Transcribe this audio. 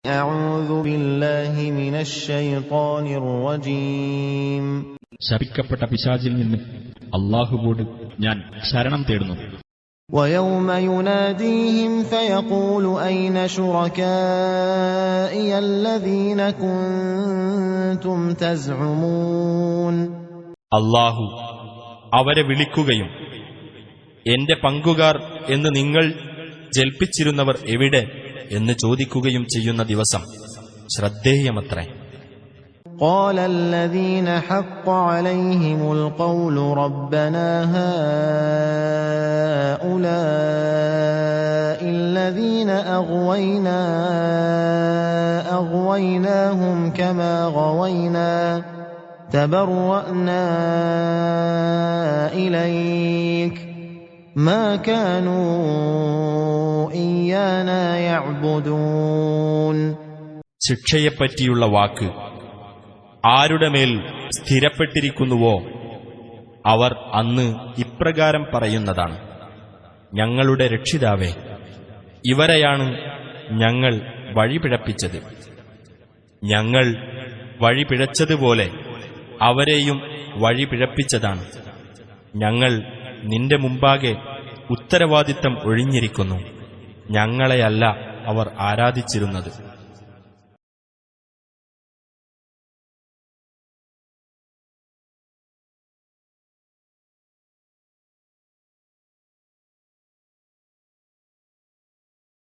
أعوذ بالله من الشيطان الرجيم. ശപിക്കപ്പെട്ട പിശാചിൽ നിന്ന് അല്ലാഹുവോട് ഞാൻ ശരണം തേടുന്നു. ويوم يناديهم فيقول أين شركائي الذين كنتم تزعمون. അല്ലാഹു അവരെ വിളിക്കുകയും എന്റെ പങ്കുകാർ എന്ന് നിങ്ങൾ ജൽപ്പിച്ചിരുന്നവർ എവിടെ എന്ന് ചോദിക്കുകയും ചെയ്യുന്ന ദിവസം ശ്രദ്ധേയമത്രേ. قال الذين حق عليهم القول ربنا هؤلاء الذين أغويناهم كما غوينا تبرأنا إليك ما كانوا إيانا يعبدون. ശിക്ഷയെപ്പറ്റിയുള്ള വാക്ക് ആരുടെ മേൽ സ്ഥിരപ്പെട്ടിരിക്കുന്നുവോ അവർ അന്ന് ഇപ്രകാരം പറയുന്നതാണ്: ഞങ്ങളുടെ രക്ഷിതാവേ, ഇവരെയാണ് ഞങ്ങൾ വഴിപിഴപ്പിച്ചത്. ഞങ്ങൾ വഴിപിഴച്ചതുപോലെ അവരെയും വഴിപിഴപ്പിച്ചതാണ്. ഞങ്ങൾ നിന്റെ മുമ്പാകെ ഉത്തരവാദിത്തം ഒഴിഞ്ഞിരിക്കുന്നു. ഞങ്ങളെയല്ല അവർ ആരാധിച്ചിരുന്നത്.